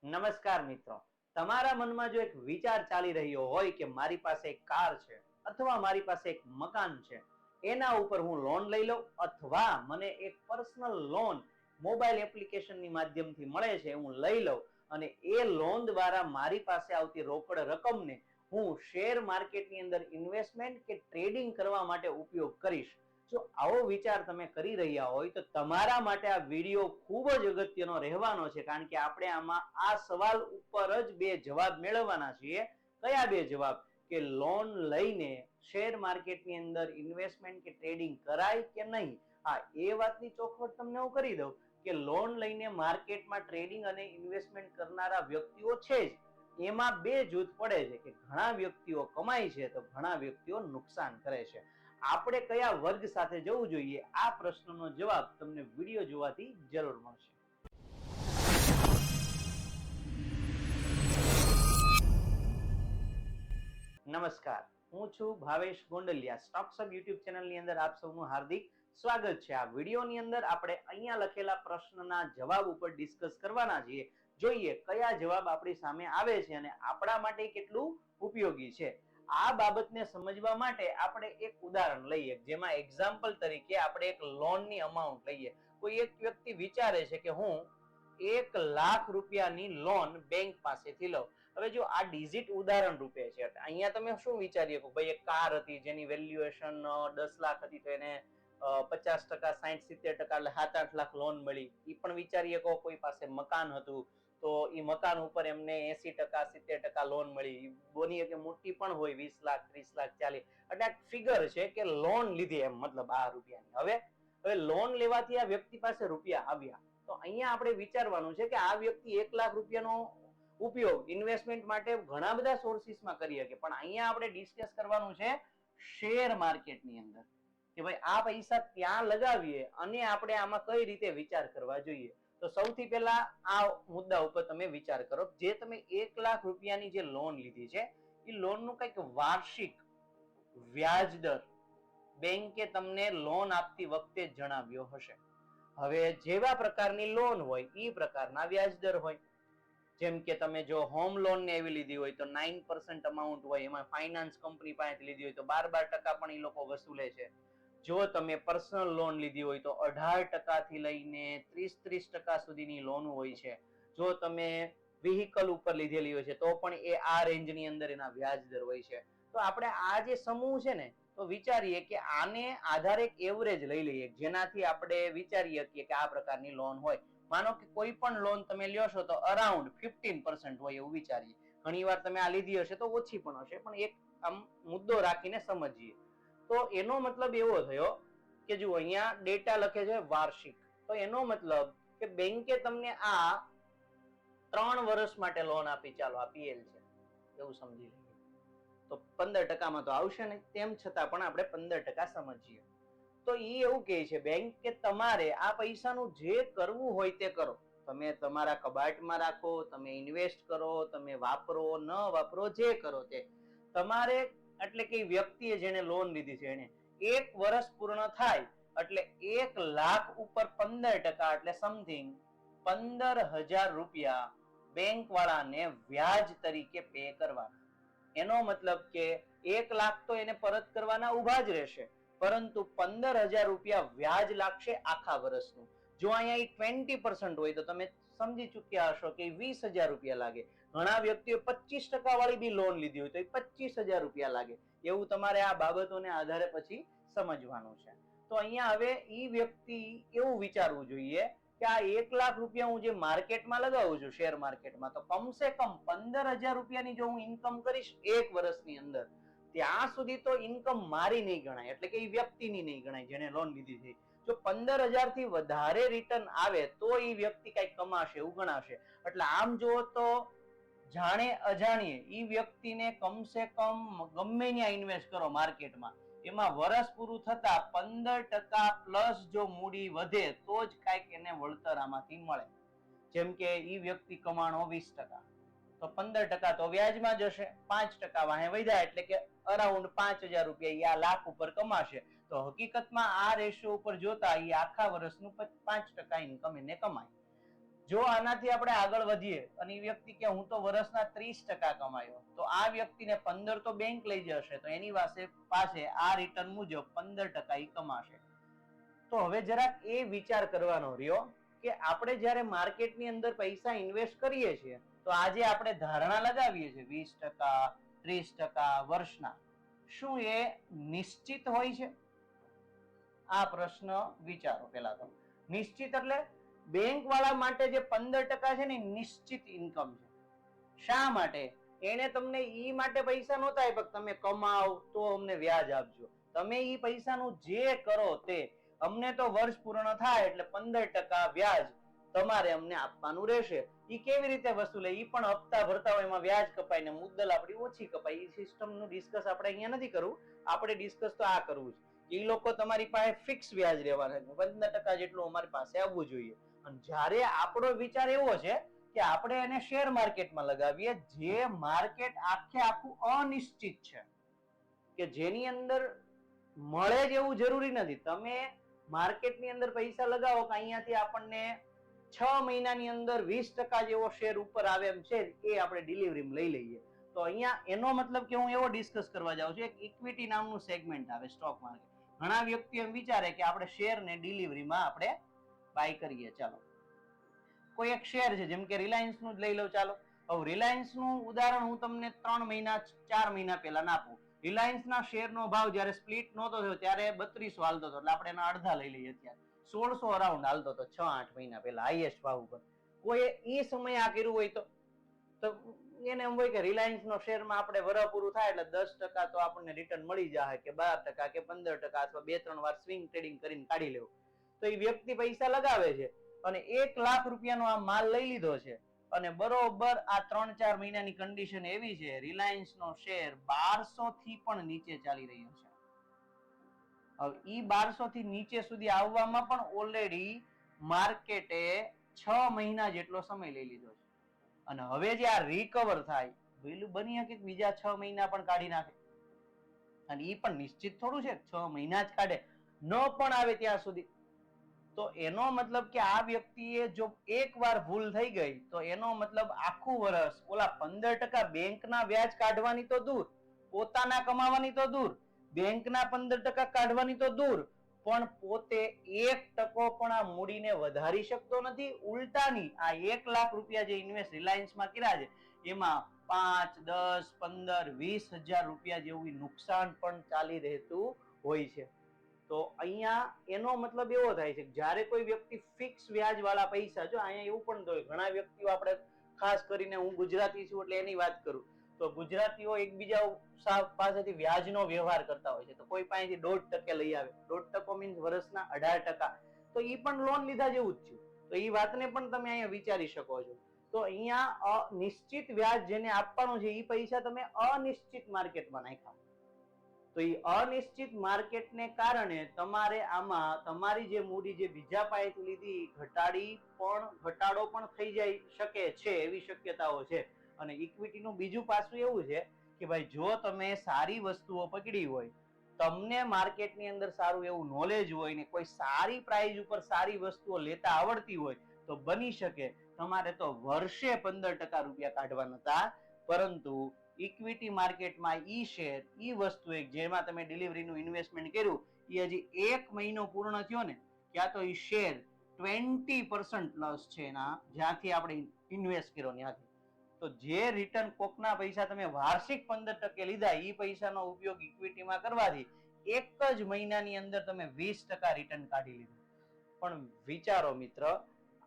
નમસ્કાર મિત્રો, તમારા મનમાં જો એક વિચાર ચાલી રહ્યો હોય કે મારી પાસે એક કાર છે અથવા મારી પાસે એક મકાન છે, એના ઉપર હું લોન લઈ લઉં અથવા મને એક પર્સનલ લોન મોબાઈલ એપ્લિકેશનની માધ્યમથી મળે છે, હું લઈ લઉં અને એ લોન દ્વારા મારી પાસે આવતી રોકડ રકમને હું શેર માર્કેટની અંદર ઇન્વેસ્ટમેન્ટ કે ટ્રેડિંગ કરવા માટે ઉપયોગ કરીશ. જો આવો વિચાર તમે કરી રહ્યા હોય તો તમારા માટે આ વિડીયો ખૂબ જ અગત્યનો રહેવાનો છે, કારણ કે આપણે આમાં આ સવાલ ઉપર જ બે જવાબ મેળવવાના છીએ. કયા બે જવાબ? કે લોન લઈને શેર માર્કેટની અંદર ઇન્વેસ્ટમેન્ટ કે ટ્રેડિંગ કરાય કે નહીં. હા, એ વાતની ચોખવટ તમને હું કરી દઉં કે લોન લઈને માર્કેટમાં ટ્રેડિંગ અને ઇન્વેસ્ટમેન્ટ કરનારા વ્યક્તિઓ છે જ, એમાં બે જૂથ પડે છે કે ઘણા વ્યક્તિઓ કમાય છે તો ઘણા વ્યક્તિઓ નુકસાન કરે છે. આપણે કયા વર્ગ સાથે જવું જોઈએ, આ પ્રશ્નનો જવાબ તમને વિડીયો જોવાથી જરૂર મળશે. નમસ્કાર, હું છું Bhavesh Gondaliya. Stocks hub YouTube ચેનલની અંદર આપ સૌનું હાર્દિક સ્વાગત છે. આ વિડીયોની અંદર આપણે અહીંયા લખેલા પ્રશ્નના જવાબ ઉપર ડિસ્કસ કરવાના છીએ. જોઈએ કયા જવાબ આપણી સામે આવે છે અને આપણા માટે કેટલું ઉપયોગી છે. આ બાબતને સમજવા માટે આપણે એક ઉદાહરણ લઈએ, જેમાં એક્ઝામ્પલ તરીકે આપણે એક લોનની અમાઉન્ટ લઈએ. કોઈ એક વ્યક્તિ વિચારે છે કે હું 1 લાખ રૂપિયાની લોન બેંક પાસેથી લઉં. હવે જો આ ડિજિટ ઉદાહરણ રૂપે છે, અહીંયા તમે શું વિચારીએ કે ભાઈ એક કાર હતી જેની વેલ્યુએશન 10 લાખ હતી તો એને 50%, 60-70% એટલે 7-8 લાખ લોન મળી. એ પણ વિચારીએ કે કોઈ પાસે મકાન હતું તો એ મકાન ઉપર એમને 80%, 70% લોન મળી. બોની કે મોટી પણ હોય 20 લાખ, 30 લાખ, 40. એટલે આ ફિગર છે કે લોન લીધી, એમ મતલબ આ રૂપિયાની. હવે લોન લેવાથી આ વ્યક્તિ પાસે રૂપિયા આવ્યા, તો અહીંયા આપણે વિચારવાનું છે કે આ વ્યક્તિ 1 લાખ રૂપિયાનો ઉપયોગ ઇન્વેસ્ટમેન્ટ માટે ઘણા બધા સોર્સિસમાં કરી શકે, પણ અહીંયા આપણે ડિસ્કસ કરવાનું છે શેર માર્કેટની અંદર કે ભાઈ આ પૈસા ત્યાં લગાવીએ અને આપણે આમાં કઈ રીતે વિચાર કરવા જોઈએ. તો સૌથી પહેલા આ મુદ્દા ઉપર તમે વિચાર કરો. જે તમે 1 લાખ રૂપિયાની જે લોન લીધી છે, એ લોનનું કંઈક વાર્ષિક વ્યાજ દર બેંકે તમને લોન આપતી વખતે જણાવ્યો હશે. હવે જેવા પ્રકારની લોન હોય એ પ્રકારના વ્યાજ દર હોય. જેમ કે તમે જો હોમ લોન ને એવી લીધી હોય તો 9% અમાઉન્ટ હોય, એમાં ફાઇનાન્સ કંપની પાસેથી લીધી હોય તો 12% પણ એ લોકો વસૂલે છે. જો તમે પર્સનલ લોન લીધી હોય તો 18% થી લઈને 30% સુધીની લોન હોય છે. જો તમે વ્હીકલ ઉપર લીધેલી હોય છે તો પણ એ આ રેન્જની અંદર એના વ્યાજ દર હોય છે. તો આપણે આ જે સમૂહ છે ને, તો વિચારીએ કે આને આધારે એક એવરેજ લઈ લઈએ, જેનાથી આપણે વિચારીએ કે આ પ્રકારની લોન હોય. માનો કે કોઈ પણ લોન તમે લ્યો છો તો અરાઉન્ડ 15% હોય એવું વિચારીએ. ઘણી વાર તમે આ લીધી હશે તો ઓછી પણ હશે, પણ એક આમ મુદ્દો રાખીને સમજીએ. તો એનો મતલબ એવો થયો કે જો અહીંયા ડેટા લખે છે વાર્ષિક, તો એનો મતલબ કે બેંકે તમને આ 3 વર્ષ માટે લોન આપી. ચાલો આ પીએલ છે એવું સમજી લઈએ. તો 15% તો આવશે નહીં, તેમ છતાં પણ આપણે 15% સમજીએ. તો એ એવું કહે છે બેંક કે તમારે આ પૈસાનું જે કરવું હોય તે કરો. તમે તમારા કબાટમાં રાખો, તમે ઇન્વેસ્ટ કરો, તમે વાપરો ન વાપરો, જે કરો તે તમારે. એટલે કે વ્યક્તિએ જેને લોન લીધી છે એને 1 વર્ષ પૂર્ણ થાય એટલે 1 લાખ ઉપર 15% એટલે સમથિંગ 15,000 રૂપિયા બેંક વાળાને વ્યાજ તરીકે પે કરવાના. એનો મતલબ કે 1 લાખ તો એને પરત કરવાના ઉભા જ રહેશે, પરંતુ 15,000 રૂપિયા વ્યાજ લાગશે આખા વર્ષનું. જો અહીંયા 20% હોય તો તમે સમજી ચૂક્યા હશો કે 20,000 રૂપિયા લાગે. ઘણા વ્યક્તિઓ 25% વાળી બી લોન લીધી હોય તો 25,000 રૂપિયા લાગે. એવું તમારે આ બાબતોને આધારે પછી સમજવાનું છે. તો અહીંયા હવે ઈ વ્યક્તિ એવું વિચારવું જોઈએ કે આ 1 લાખ રૂપિયા હું જે માર્કેટમાં લગાવું છું, શેર માર્કેટમાં, તો કમસે કમ 15,000 રૂપિયાની જો હું ઇન્કમ કરીશ 1 વર્ષની અંદર, ત્યાં સુધી તો ઇન્કમ મારી નહીં ગણાય, એટલે કે એ વ્યક્તિની નહીં ગણાય જેને લોન લીધી છે. જો 15,000 થી વધારે રિટર્ન આવે તો એ વ્યક્તિ કઈક કમાશે એવું ગણાશે. એટલે આમ જુઓ તો જાણે અજાણીએ ઈ વ્યક્તિને કમસે કમ ગમે ત્યાં ઇન્વેસ્ટ કરો માર્કેટમાં, એમાં વર્ષ પૂરું થતા 15% પ્લસ જો મૂડી વધે તો જ કઈક એને વળતર આમાંથી મળે. જેમ કે ઈ વ્યક્તિ કમાણો 20%, તો 15% તો વ્યાજમાં જશે, 5% વાહે વધ્યા એટલે કે અરાઉન્ડ 5,000 રૂપિયા આ લાખ ઉપર કમાશે. તો હકીકતમાં આ રેશિયો ઉપર જોતા એ આખા વર્ષનું 5% ઇન્કમ એને કમાય. જો આનાથી આપણે આગળ વધીએ અને એ વ્યક્તિ કે હું તો વર્ષના 30% કમાયો, તો આ વ્યક્તિને 15 તો બેંક લઈ જશે, તો એની પાસે આ રિટર્ન મુજબ 15% ઈ કમાશે. તો હવે જરાક એ વિચાર કરવાનો રહ્યો કે આપણે જ્યારે માર્કેટની અંદર પૈસા ઇન્વેસ્ટ કરીએ છીએ તો આજે આપણે ધારણા લગાવીએ છીએ 20%, 30% વર્ષના, શું એ નિશ્ચિત હોય છે? આ પ્રશ્ન વિચારો. પેલા તો નિશ્ચિત એટલે બેંક વાળા માટે જે 15% છે ને નિશ્ચિત ઇન્કમ છે. શા માટે? એને તમને ઈ માટે પૈસા નહોતા આપ્યા તમે કમાઓ તો અમને વ્યાજ આપજો. તમે ઈ પૈસાનું જે કરો તે, અમને તો વર્ષ પૂર્ણ થાય એટલે 15% વ્યાજ તમારે અમને આપવાનું રહેશે. ઈ કેવી રીતે વસૂલે? ઈ પણ હપ્તા ભરતા હોય એમાં વ્યાજ કપાય ને મુદ્દલ આપણી ઓછી કપાય. ઈ સિસ્ટમનું ડિસ્કસ આપણે અહીંયા નથી કરવું. આપણે ડિસ્કસ તો આ કરવું છે. ઈ લોકો તમારી પાસે ફિક્સ વ્યાજ રહેવાના છે, 15% જેટલું અમારી પાસે આવવું જોઈએ. અને જ્યારે આપણો વિચાર એવો છે કે આપણે એને શેર માર્કેટમાં લગાવીએ, જે માર્કેટ આખે આખું અનિશ્ચિત છે, કે જેની અંદર મળે જ એવું જરૂરી નથી. તમે માર્કેટની અંદર પૈસા લગાવો કે અહીંયાથી આપણને 6 મહિનાની અંદર 20% જેવો શેર ઉપર આવે એમ છે, એ આપણે ડિલિવરીમાં લઈ લઈએ. તો અહીંયા એનો મતલબ કે હું એવો ડિસ્કસ કરવા જાઉં છું, એક ઇક્વિટી નામનું સેગમેન્ટ આવે સ્ટોક માર્કેટ. ઘણા વ્યક્તિઓ એમ વિચારે કે આપણે શેર ને ડિલિવરીમાં આપણે બાય કરીએ. ચાલો કોઈ એક શેર છે, જેમ કે રિલાયન્સ નું જ લઈ લો. ચાલો હવે રિલાયન્સ નું ઉદાહરણ હું તમને 3 મહિના 4 મહિના પહેલા આપું. રિલાયન્સ ના શેર નો ભાવ જયારે સ્પ્લિટ નહોતો થયો ત્યારે 3200 હાલતો હતો, એટલે આપણે એના અડધા લઈ લઈએ. અત્યારે 1600 અરાઉન્ડ હાલતો હતો 6-8 મહિના પહેલા હાઈએસ્ટ ભાવ ઉપર. કોઈ એ સમય આ કર્યું હોય તો એને એમ હોય કે રિલાયન્સ નો શેરમાં આપણે વરસ પૂરું થાય એટલે 10% તો આપણને રિટર્ન મળી જાય, કે 12% કે 15% અથવા 2-3 વાર સ્વિંગ ટ્રેડિંગ કરીને કાઢી લેવું. તો એ વ્યક્તિ પૈસા લગાવે છે અને 1 લાખ રૂપિયાનો આ માલ લઈ લીધો છે અને બરોબર આ 3-4 મહિનાની કન્ડિશન એવી છે, રિલાયન્સ નો શેર 1200 થી પણ નીચે ચાલી રહ્યો છે. હવે ઈ 1200 થી નીચે સુધી આવવામાં પણ ઓલરેડી માર્કેટે 6 મહિના જેટલો સમય લઈ લીધો છે. અને હવે જે આ રિકવર થાય, પેલું બની શકે બીજા 6 મહિના પણ કાઢી નાખે. અને ઈ પણ નિશ્ચિત થોડું છે 6 મહિના જ કાઢે, ન પણ આવે ત્યાં સુધી. તો એનો મતલબ કે આ વ્યક્તિએ જો એકવાર ભૂલ થઈ ગઈ તો એનો મતલબ આખું વર્ષ ઓલા 15% બેંકના વ્યાજ કાઢવાની તો દૂર, પોતાના કમાવાની તો દૂર, બેંકના 15% કાઢવાની તો દૂર, પણ પોતે 1% પણ આ મૂડીને વધારી શકતો નથી. ઉલટાની આ 1 લાખ રૂપિયા જે ઇન્વેસ્ટ રિલાયન્સમાં કર્યા છે એમાં 5, 10, 15, 20,000 રૂપિયા જેવું નુકસાન પણ ચાલી રહેતું હોય છે. તો અહીંયા એનો મતલબ એવો થાય છે કે જ્યારે કોઈ વ્યક્તિ ફિક્સ વ્યાજ વાળા પૈસા, જો અહીંયા એવું પણ હોય ઘણા વ્યક્તિઓ, આપણે ખાસ કરીને હું ગુજરાતી છું એટલે એની વાત કરું, તો ગુજરાતીઓ એકબીજા પાસેથી વ્યાજનો વ્યવહાર કરતા હોય છે. તો કોઈ પાસેથી 1.5% લઈ આવે, 1.5% મીન્સ વર્ષના 18%, તો એ પણ લોન લીધા જેવું જ છે. તો એ વાતને પણ તમે અહીંયા વિચારી શકો છો. તો અહીંયા નિશ્ચિત વ્યાજ જેને આપવાનું છે એ પૈસા તમે અનિશ્ચિત માર્કેટમાં નાખ્યા. તો એ અનિશ્ચિત માર્કેટને કારણે તમારે આમાં તમારી જે મૂડી જે બીજા પાસેથી લીધી ઘટાડો પણ થઈ જાય શકે છે, એવી શક્યતાઓ છે. અને ઇક્વિટીનું બીજું પાસું એવું છે કે ભાઈ જો તમે સારી વસ્તુઓ પકડી હોય, તમને માર્કેટની અંદર સારું એવું નોલેજ હોય ને કોઈ સારી પ્રાઇસ ઉપર સારી વસ્તુઓ લેતા આવડતી હોય, તો બની શકે તમારે તો વર્ષે 15% રૂપિયા કાઢવા નતા, પરંતુ ઇક્વિટી માર્કેટમાં ઈ શેર, ઈ વસ્તુ એક જેમાં તમે ડિલિવરીનું ઇન્વેસ્ટમેન્ટ કર્યું, એ હજી 1 મહિનો પૂર્ણ થયો ને ત્યાં તો ઈ શેર 20% પ્લસ છે એના, જ્યાંથી આપણે ઇન્વેસ્ટ કર્યો ત્યાંથી. તો જે રિટર્ન કોકના પૈસા તમે વાર્ષિક 15% લીધા, ઈ પૈસાનો ઉપયોગ ઇક્વિટીમાં કરવાથી 1 જ મહિનાની અંદર તમે 20% રિટર્ન કાઢી લીધું. પણ વિચારો મિત્ર,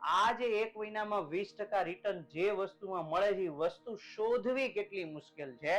આ જે 1 મહિનામાં 20% રિટર્ન જે વસ્તુમાં મળે છે, વસ્તુ શોધવી કેટલી મુશ્કેલ છે.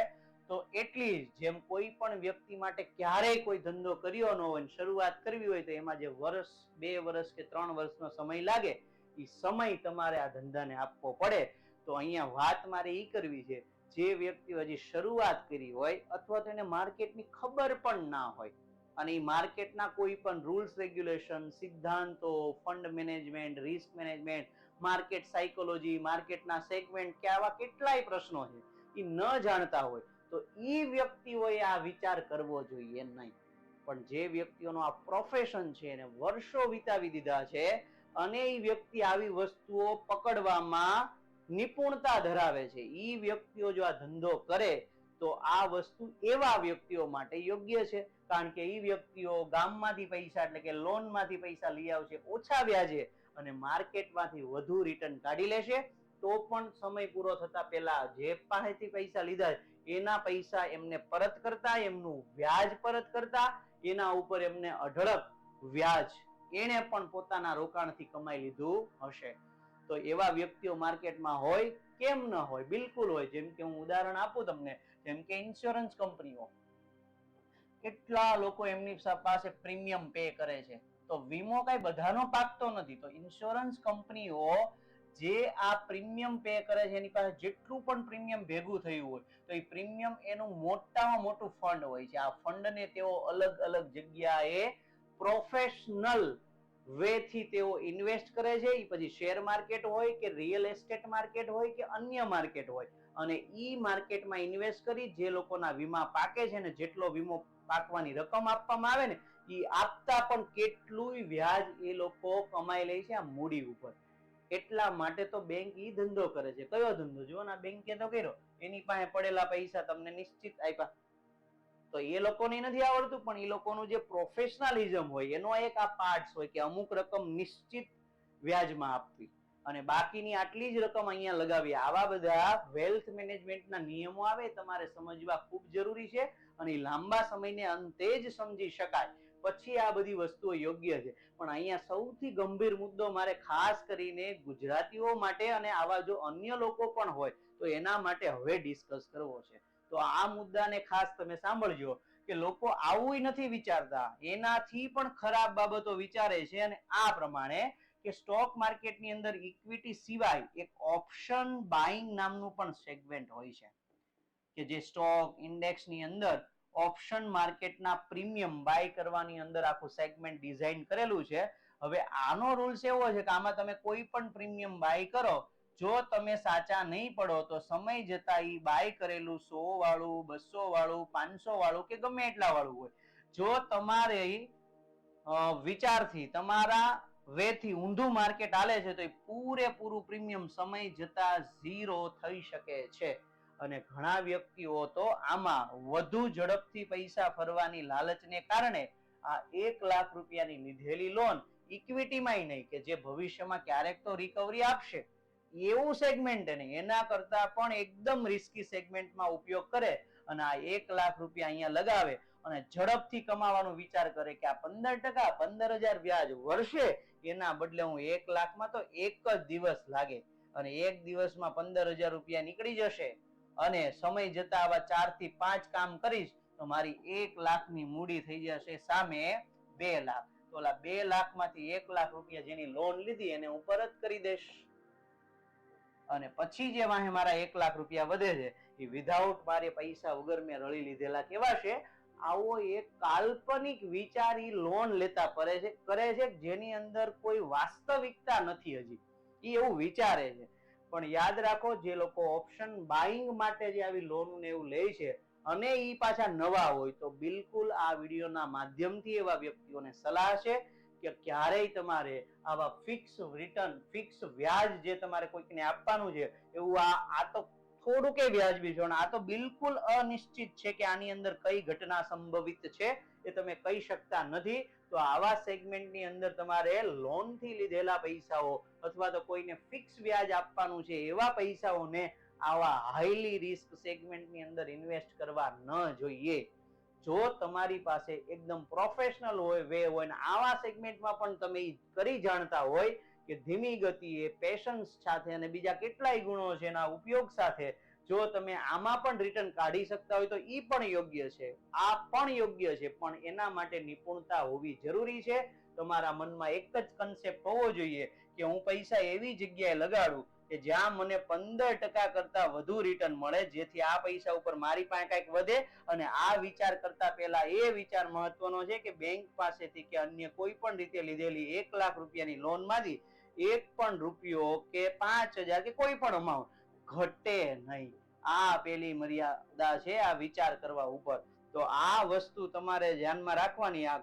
તો એટલી જેમ કોઈ પણ વ્યક્તિ માટે ક્યારેય કોઈ ધંધો કર્યો ન હોય, શરૂઆત કરવી હોય તો એમાં જે વર્ષ, 2 વર્ષ કે 3 વર્ષનો સમય લાગે, એ સમય તમારે આ ધંધાને આપવો પડે. તો અહીંયા વાત મારે ઈ કરવી છે, જે વ્યક્તિ હજી શરૂઆત કરી હોય અથવા તો એને માર્કેટની ખબર પણ ના હોય અને એ માર્કેટના કોઈ પણ રૂલ્સ રેગ્યુલેશન, સિદ્ધાંતો, fund management, risk management, market psychology, માર્કેટના સેગમેન્ટ કે આવા કેટલાય પ્રશ્નો છે એ ન જાણતા હોય, તો એ વ્યક્તિઓએ આ વિચાર કરવો જોઈએ નહીં. પણ જે વ્યક્તિઓનો આ પ્રોફેશન છે એને વર્ષો વિતાવી દીધા છે અને એ વ્યક્તિ આવી વસ્તુઓ પકડવામાં નિપુણતા ધરાવે છે. એ વ્યક્તિઓ જો આ ધંધો કરે તો આ વસ્તુ એવા વ્યક્તિઓ માટે યોગ્ય છે, કારણ કે એ વ્યક્તિઓ ગામમાંથી પૈસા એટલે કે લોનમાંથી પૈસા લઈ આવશે ઓછા વ્યાજે અને માર્કેટમાંથી વધુ રિટર્ન કાઢી લેશે. તો પણ સમય પૂરો થતા પહેલા જે પાસેથી પૈસા લીધા એના પૈસા એમને પરત કરતા, એમનું વ્યાજ પરત કરતા, એના ઉપર એમને અઢળક વ્યાજ એને પણ પોતાના રોકાણથી કમાઈ લીધું હશે. તો એવા વ્યક્તિઓ માર્કેટમાં હોય કેમ ન હોય? બિલકુલ હોય. જેમ કે હું ઉદાહરણ આપું તમને, જેમ કે ઇન્સ્યોરન્સ કંપનીઓ, કેટલા લોકો એમની પાસે પ્રીમિયમ પે કરે છે. તો વીમો કઈ બધાનો પાકતો નથી. તો ઇન્સ્યોરન્સ કંપનીઓ જે આ પ્રીમિયમ પે કરે છે એની પાસે જેટલું પણ પ્રીમિયમ ભેગું થયું હોય તો એ પ્રીમિયમ એનું મોટામાં મોટું ફંડ હોય છે. આ ફંડને તેઓ અલગ અલગ જગ્યાએ પ્રોફેશનલ વે થી તેઓ ઇન્વેસ્ટ કરે છે. એ પછી શેર માર્કેટ હોય કે રિયલ એસ્ટેટ માર્કેટ હોય કે અન્ય માર્કેટ હોય, અને ઈ માર્કેટમાં ઇન્વેસ્ટ કરી જે લોકોના વીમા પાકે છે ને જેટલો વીમો પાકવાની રકમ આપવામાં આવે ને એ આપતા પણ કેટલું વ્યાજ એ લોકો કમાઈ લે છે આ મૂડી ઉપર. એટલા માટે તો બેંક ઈ ધંધો કરે છે. કયો ધંધો? જો ને બેંકે તો કર્યો, એની પાસે પડેલા પૈસા તમને નિશ્ચિત આપ્યા. તો એ લોકોને નથી આવડતું, પણ એ લોકોનું જે પ્રોફેશનલિઝમ હોય એનો એક આ પાર્ટ હોય કે અમુક રકમ નિશ્ચિત વ્યાજમાં આપવી અને બાકીની આટલી જ રકમ અહીંયા લગાવી. આવા બધા વેલ્થ મેનેજમેન્ટના નિયમો આવે તમારે સમજવા ખૂબ જરૂરી છે, અને લાંબા સમયને અંતે જ સમજી શકાય પછી આ બધી વસ્તુઓ યોગ્ય છે. પણ અહીંયા સૌથી ગંભીર મુદ્દો મારે ખાસ કરીને ગુજરાતીઓ માટે અને આવા જો અન્ય લોકો પણ હોય તો એના માટે હવે ડિસ્કસ કરવો છે. તો આ મુદ્દાને ખાસ તમે સાંભળજો કે લોકો આવું નથી વિચારતા, એનાથી પણ ખરાબ બાબતો વિચારે છે. અને આ પ્રમાણે કે સ્ટોક માર્કેટની અંદર ઇક્વિટી સિવાય એક ઓપ્શન બાઇંગ નામનું પણ સેગમેન્ટ હોય છે કે જે સ્ટોક ઇન્ડેક્સની અંદર ઓપ્શન માર્કેટના પ્રીમિયમ બાય કરવાની અંદર આખું સેગમેન્ટ ડિઝાઇન કરેલું છે. હવે આનો રૂલ્સ એવો છે કે આમાં તમે કોઈ પણ પ્રીમિયમ બાય કરો, જો તમે સાચા નહીં પડો તો સમય જતા એ બાય કરેલું 100 વાળું, 200 વાળું, 500 વાળું કે ગમે એટલા વાળું હોય, જો તમારે વિચારથી તમારા વેથી ઊંધું માર્કેટ હાલે છે તો એ પૂરેપૂરું પ્રીમિયમ સમય જતા ઝીરો થઈ શકે છે. અને ઘણા વ્યક્તિઓ તો આમાં વધુ ઝડપથી પૈસા ફરવાની લાલચને કારણે આ 1 લાખ રૂપિયાની લીધેલી લોન ઇક્વિટીમાં નહીં કે જે ભવિષ્યમાં ક્યારેક તો રિકવરી આપશે એવું સેગમેન્ટ નહીં, એના કરતા પણ એકદમ રિસ્કી સેગમેન્ટમાં ઉપયોગ કરે અને આ 1 લાખ રૂપિયા અહીંયા લગાવે અને ઝડપથી કમાવાનો વિચાર કરે કે આ 15%, 15,000 વ્યાજ વર્ષે, એના બદલે હું 1 લાખમાં તો એક જ દિવસ લાગે અને એક દિવસમાં 15,000 રૂપિયા નીકળી જશે અને સમય જતા આવા 4 થી 5 કામ કરીશ તો મારી 1 લાખની મૂડી થઈ જશે સામે 2 લાખ. તો ઓલા 2 લાખમાંથી 1 લાખ રૂપિયા જેની લોન લીધી એને હું પરત કરી દઈશ અને પછી જે વાહે મારા 1 લાખ રૂપિયા વધે છે એ વિધાઉટ મારે પૈસા વગર મેં રળી લીધેલા કહેવાશે. આવો એક કાલ્પનિક વિચારી લોન લેતા કરે છે જેની અંદર કોઈ વાસ્તવિકતા નથી. હજી એ એવું વિચારે છે. પણ યાદ રાખો, જે લોકો ઓપ્શન બાઇંગ માટે જે આવી લોન ને એવું લે છે અને ઈ પાછા નવા હોય તો બિલકુલ આ વિડીયોના માધ્યમથી એવા વ્યક્તિઓને સલાહ છે કે ક્યારેય તમારે આવા ફિક્સ રિટર્ન, ફિક્સ વ્યાજ જે તમારે કોઈકને આપવાનું છે એવું આ તો થોડું કે વ્યાજબી છે, આ તો બિલકુલ અનિશ્ચિત છે કે આની અંદર કઈ ઘટના સંભવિત છે એ તમે કહી શકતા નથી. તો આવા સેગમેન્ટની અંદર તમારે લોનથી લીધેલા પૈસાઓ અથવા તો કોઈને ફિક્સ વ્યાજ આપવાનું છે એવા પૈસાઓને આવા હાઈલી રિસ્ક સેગમેન્ટની અંદર ઇન્વેસ્ટ કરવા ન જોઈએ. જો તમારી પાસે એકદમ પ્રોફેશનલ હોય વે હોય ને આવા સેગમેન્ટમાં પણ તમે કરી જાણતા હોય કે ધીમી ગતિએ, પેશન્સ સાથે અને બીજા કેટલાય ગુણો છે એના ઉપયોગ સાથે જો તમે આમાં પણ રિટર્ન કાઢી શકતા હોય તો ઈ પણ યોગ્ય છે, આ પણ યોગ્ય છે, પણ એના માટે નિપુણતા હોવી જરૂરી છે. તમારા મનમાં એક જ કન્સેપ્ટ હોવો જોઈએ કે હું પૈસા એવી જગ્યાએ લગાડું કે જ્યાં મને 15% કરતા વધુ રિટર્ન મળે, જેથી આ પૈસા ઉપર મારી પાસે કંઈક વધે. અને આ વિચાર કરતા પહેલા એ વિચાર મહત્વનો છે કે બેંક પાસેથી કે અન્ય કોઈ પણ રીતે લીધેલી 1 લાખ રૂપિયાની લોનમાંથી 1 પણ રૂપિયો કે 5,000 કે કોઈ પણ અમાઉન્ટ ઘટે નહીં. આ પેલી મર્યાદા છે આ વિચાર કરવા ઉપર. તો આ વસ્તુ તમારે ધ્યાનમાં રાખવાની. આ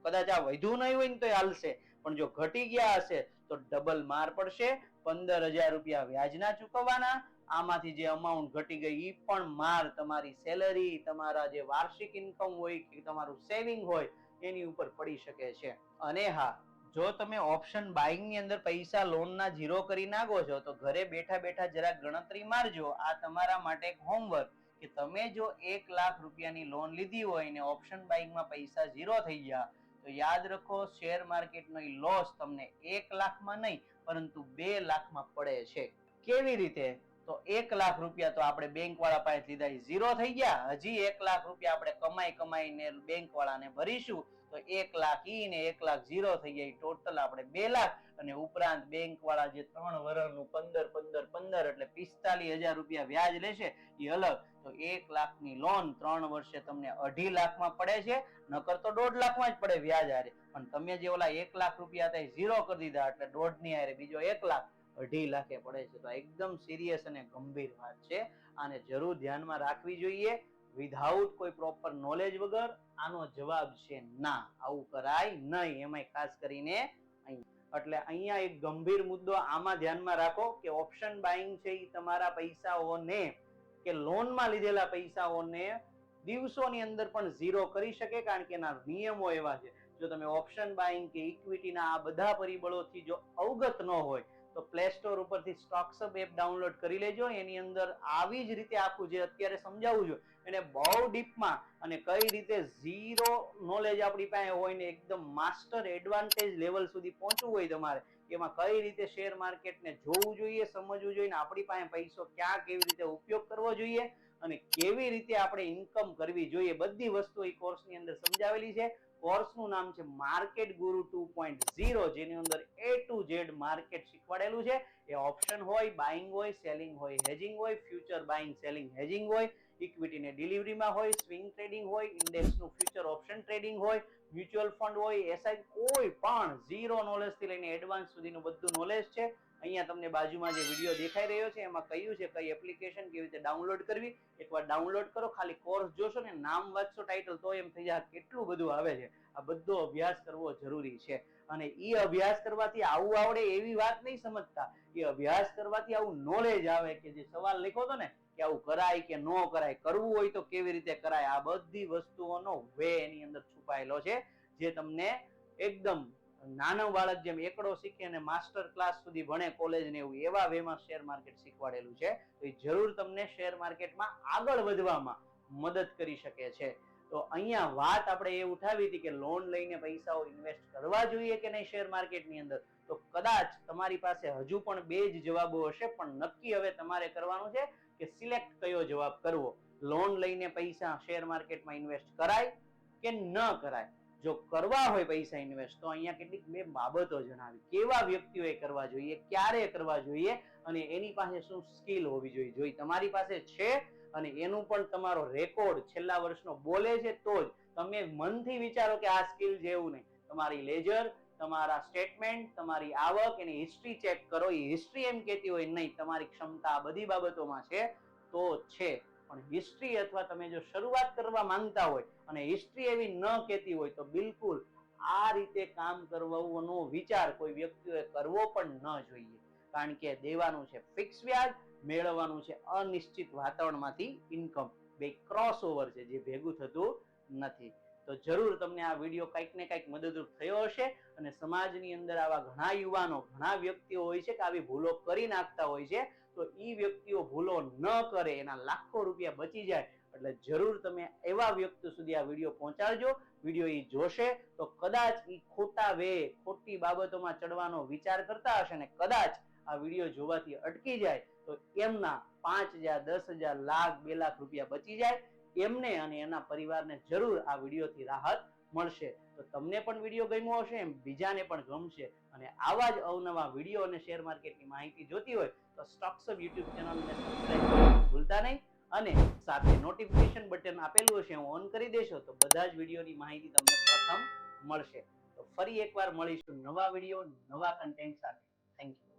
કદાચ આ વધુ નહીં હોય ને તો હાલશે, પણ જો ઘટી ગયા હશે તો ડબલ માર પડશે. 15,000 રૂપિયા વ્યાજના ચૂકવવાના. આમાંથી જે અમાઉન્ટ ઘટી ગઈ એ પણ માર તમારી સેલરી, તમારા જે વાર્ષિક ઇન્કમ હોય કે તમારું સેવિંગ હોય એની ઉપર પડી શકે છે. અને હા, જો તમે ઓપ્શન બાઇંગ ની અંદર પૈસા લોનના ઝીરો કરી નાખો છો તો ઘરે બેઠા બેઠા જરા ગણતરી મારજો. આ તમારા માટે એક હોમવર્ક કે તમે જો 1 લાખ રૂપિયાની લોન લીધી હોય ને ઓપ્શન બાઇંગમાં પૈસા ઝીરો થઈ ગયા તો યાદ રાખો, શેર માર્કેટનો લોસ તમને 1 લાખમાં નહીં પરંતુ 2 લાખમાં પડે છે. કેવી રીતે? તો 1 લાખ રૂપિયા તો આપણે બેંક વાળા પાસે લીધા, ઝીરો થઈ ગયા. હજી 1 લાખ રૂપિયા આપણે કમાઈને બેંક વાળાને ભરીશું તો 1 લાખ ઈ ને 1 લાખ ઝીરો થઈ ગયા. ટોટલ આપણે 2 લાખ અને ઉપરાંત બેંક વાળા જે 3 વર્ષનું 15 એટલે 45,000 રૂપિયા વ્યાજ લેશે એ અલગ. તો 1 લાખની લોન 3 વર્ષે તમને 2.5 લાખમાં પડે છે. નકર તો 1.5 લાખમાં જ પડે વ્યાજ હારે. પણ તમે જે ઓલા 1 લાખ રૂપિયા હતા ઝીરો કરી દીધા એટલે 1.5 ની હારે બીજો 1 લાખ 2.5 લાખે પડે છે. તો એકદમ સિરિયસ અને ગંભીર વાત છે. આને જરૂર ધ્યાનમાં રાખવી જોઈએ. વિધાઉટ કોઈ પ્રોપર નોલેજ વગર આનો જવાબ છે ના, આવું કરાય નહીં. એમાંય ખાસ કરીને એટલે અહીંયા એક ગંભીર મુદ્દો આમાં ધ્યાનમાં રાખો કે ઓપ્શન બાઇંગ છે એ તમારા પૈસાઓને કે લોનમાં લીધેલા પૈસાઓને દિવસોની અંદર પણ ઝીરો કરી શકે, કારણ કે એના નિયમો એવા છે. જો તમે ઓપ્શન બાઇંગ કે ઇક્વિટીના આ બધા પરિબળોથી જો અવગત ન હોય તો પ્લે સ્ટોર ઉપરથી સ્ટોક્સઅપ એપ ડાઉનલોડ કરી લેજો. એની અંદર આવી જ રીતે આખું જે અત્યારે સમજાવું છું એને બહુ ડીપમાં અને કઈ રીતે ઝીરો નોલેજ આપણી પાસે હોય ને એકદમ માસ્ટર એડવાન્ટેજ લેવલ સુધી પહોંચવું હોય તમારે, એમાં કઈ રીતે શેર માર્કેટને જોવું જોઈએ, સમજવું જોઈએ, આપણી પાસે પૈસો ક્યાં કેવી રીતે ઉપયોગ કરવો જોઈએ અને કેવી રીતે આપણે ઇન્કમ કરવી જોઈએ, બધી વસ્તુ એ કોર્સની અંદર સમજાવેલી છે. કોર્સનું નામ છે માર્કેટ ગુરુ 2.0, જેની અંદર A to Z માર્કેટ શીખવાડેલું છે. એ ઓપ્શન હોય, બાઇંગ હોય, સેલિંગ હોય, હેજિંગ હોય, ફ્યુચર બાઇંગ, સેલિંગ, હેજિંગ હોય, ઇક્વિટીને ડિલિવરીમાં હોય, સ્વિંગ ટ્રેડિંગ હોય, ઇન્ડેક્સનું ફ્યુચર ઓપ્શન ટ્રેડિંગ હોય, મ્યુચ્યુઅલ ફંડ હોય, એસઆઈ, કોઈ પણ ઝીરો નોલેજ થી લઈને એડવાન્સ સુધીનું બધું નોલેજ છે. અહીંયા તમને બાજુમાં જે વિડીયો દેખાઈ રહ્યો છે એમાં કહ્યું છે કઈ એપ્લિકેશન કેવી રીતે ડાઉનલોડ કરવી. એકવાર ડાઉનલોડ કરો, ખાલી કોર્સ જોશો ને, નામ વાંચશો, ટાઇટલ, તો એમ થઈ જાય કેટલું બધું આવે છે. આ બધો અભ્યાસ કરવો જરૂરી છે. અને એ અભ્યાસ કરવાથી આવું આવડે એવી વાત નહીં સમજતા, એ અભ્યાસ કરવાથી આવું નોલેજ આવે કે જે સવાલ લખ્યો હતો ને કે આવું કરાય કે ન કરાય, કરવું હોય તો કેવી રીતે કરાય, આ બધી વસ્તુઓનો વે એની અંદર છુપાયેલો છે, જે તમને એકદમ નાનો બાળક જેમ એકડો શીખે અને માસ્ટર ક્લાસ સુધી ભણે કોલેજ ને એવું એવા વેમાં શેર માર્કેટ શીખવાડેલું છે. તો એ જરૂર તમને શેર માર્કેટમાં આગળ વધવામાં મદદ કરી શકે છે. તો અહીંયા વાત આપણે એ ઉઠાવી હતી કે લોન લઈને પૈસાઓ ઇન્વેસ્ટ કરવા જોઈએ કે નહીં શેર માર્કેટની અંદર. તો કદાચ તમારી પાસે હજુ પણ બે જ જવાબો હશે, પણ નક્કી હવે તમારે કરવાનું છે કે સિલેક્ટ કયો જવાબ કરવો. લોન લઈને પૈસા શેર માર્કેટમાં ઇન્વેસ્ટ કરાય કે ન કરાય. જો કરવા હોય પૈસા ઇન્વેસ્ટ તો અહીંયા કેટલીક બે બાબતો જણાવી. કેવા વ્યક્તિઓએ કરવા જોઈએ, ક્યારે કરવા જોઈએ અને એની પાસે શું સ્કિલ હોવી જોઈએ. જો તમારી પાસે છે અને એનું પણ તમારો રેકોર્ડ છેલ્લા વર્ષનો બોલે છે તો જ તમે મનથી વિચારો કે આ સ્કિલ જેવું નહીં. તમારી લેજર, તમારા સ્ટેટમેન્ટ, તમારી આવક, એની હિસ્ટ્રી ચેક કરો. એ હિસ્ટ્રી એમ કહેતી હોય નહીં તમારી ક્ષમતા આ બધી બાબતોમાં છે તો છે, પણ હિસ્ટ્રી અથવા તમે જો શરૂઆત કરવા માંગતા હોય અને હિસ્ટ્રી એવી ન કહેતી હોય તો બિલકુલ આ રીતે કામ કરવાનો વિચાર કોઈ વ્યક્તિએ કરવો પણ ન જોઈએ. કારણ કે દેવાનું છે ફિક્સ વ્યાજ, મેળવવાનું છે અનિશ્ચિત વાતાવરણમાંથી ઇન્કમ. બે ક્રોસઓવર છે જે ભેગું થતું નથી. તો જરૂર તમને આ વિડીયો કંઈક ને કંઈક મદદરૂપ થયો હશે અને સમાજની અંદર આવા ઘણા યુવાનો, ઘણા વ્યક્તિઓ હોય છે કે આવી ભૂલો કરી નાખતા હોય છે. તો એ વ્યક્તિઓ ભૂલો ન કરે, એના લાખો રૂપિયા બચી જાય. એટલે જરૂર તમે એવા વ્યક્તિ સુધી આ વિડીયો પહોંચાડજો. વિડીયો એ જોશે તો કદાચ એ ખોટા વે, ખોટી બાબતોમાં ચડવાનો વિચાર કરતા હશે ને કદાચ આ વિડીયો જોવાથી અટકી જાય તો એમના 5,000, 10,000, લાખ, 2 લાખ રૂપિયા બચી જાય. એમને અને એના પરિવારને જરૂર આ વિડીયોથી રાહત મળશે. તો તમને પણ વિડીયો ગમ્યો હશે એમ બીજાને પણ ગમશે. અને આવા જ અવનવા વિડીયો અને શેર માર્કેટની માહિતી જોતી હોય તો સ્ટોક્સઅપ યુટ્યુબ ચેનલને સબસ્ક્રાઇબ કરવાનું ભૂલતા નહીં. અને સાથે નોટિફિકેશન બટન આપેલું હશે, ઓન કરી દેશો તો બધા જ વિડીયોની માહિતી તમને પ્રથમ મળશે. તો ફરી એકવાર મળીશું નવા વિડીયો, નવા કન્ટેન્ટ સાથે. Thank you.